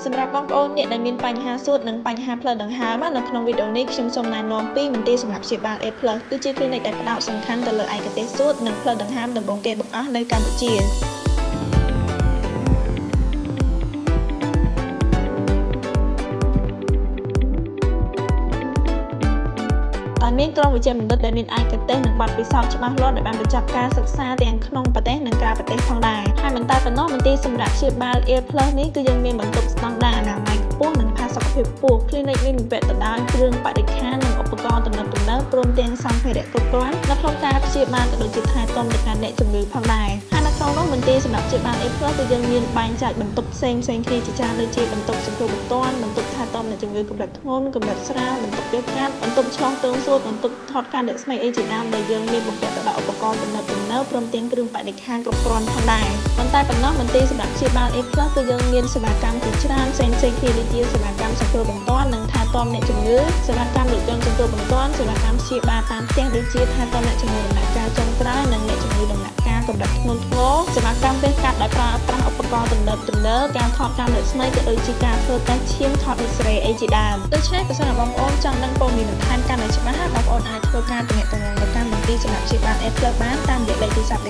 សម្រាប់បងប្អូនអ្នកដែលមានបញ្ហាសួតនិងបញ្ហាផ្លូវដង្ហើមនៅក្នុងវីដេអូនេះខ្ញុំសូមណែនាំពីមន្ទីរសម្រាប់ព្យាបាល A+ គឺជា clinic ដែលផ្ដោតសំខាន់ទៅលើឯកទេសសួតនិងផ្លូវដង្ហើមដំបូងគេបង្អស់នៅកម្ពុជាមានក្រុមវិជ្ជាបណ្ឌិតដែលមានឯកទេសនិងបទពិសោធន៍ច្បាស់លាស់ដែលបានបញ្ចប់ការសិក្សាទាំងក្នុងប្រទេសនិងក្រៅប្រទេសផងដែរហើយមិនតែប៉ុណ្ណោះមន្ទីរសម្រាប់ព្យាបាល A+ នេះគឺយើងមានបន្ទប់ស្តង់ដារអនាម័យខ្ពស់និងផាសុកភាពខ្ពស់ clinic នេះមានវគ្គទៅដោយគ្រឿងបរិក្ខារនិងឧបករណ៍ទំនើបព្រមទាំងសម្ភារៈគ្រប់គ្រាន់នៅក្នុងការព្យាបាលក៏ដូចជាថែទាំដល់អ្នកជំងឺផងដែរហើយនៅក្នុងនោះមន្ទីរសម្រាប់ព្យាបាល A+ គឺយើងមានបែងចែកបន្ទប់ផ្សេងគ្នាជាច្រើនដូចជាបន្ទប់សង្គ្រោះបន្ទាន់បន្ទប់ថែទាំអ្នកជំងឺកម្រិតធ្ងន់កម្រិតស្រាលបន្ទប់រៀបការបន្ទប់ឆ្លងទងសួតបន្ទប់ថតការដាក់ស្បែកអីជាដើមដែលយើងមានបំពាក់ទៅដោយឧបករណ៍ទំនើបព្រមទាំងគ្រឿងបរិក្ខារគ្រប់គ្រាន់ផងដែរប៉ុន្តែប៉ុណ្ណោះមន្ទីរសម្រាប់ព្យាបាល A+ គឺយើងមានសេវាកម្មជាច្រើនផ្សេងគ្នាដូចជាសេវាកម្មសង្គ្រោះបន្ទាន់និងថែទាំអ្នកជំងឺសេវាកម្មរថយន្តសង្គ្រោះបន្ទាន់សេវាកម្មព្យាបាលតាមផ្ទះដូចជាថែទាំអ្នកជំងឺដំណាក់កាលចុងក្រោយនិងអ្នកជំងឺដំណាក់កាលកម្រិតធ្ងន់ធ្ងរសេវាកម្មវះកាត់ដោយប្រើប្រាស់ឧបករណ៍ទំនើបការថតការដាក់ស្បែកក៏ដូចជាការធ្វើតេស្តឈាមថត X-ray អីជាដើមដូច្នេះបើសិនជាបងប្អូនចង់ដឹងព័ត៌មានបន្ថែមកាន់តែច្បាស់បងប្អូនអាចធ្វើការទំនាក់ទំនងទៅកាន់មន្ទីរសម្រាប់ព្យាបាល A+ បានតាមរយៈលេខទូរស័ព្ទ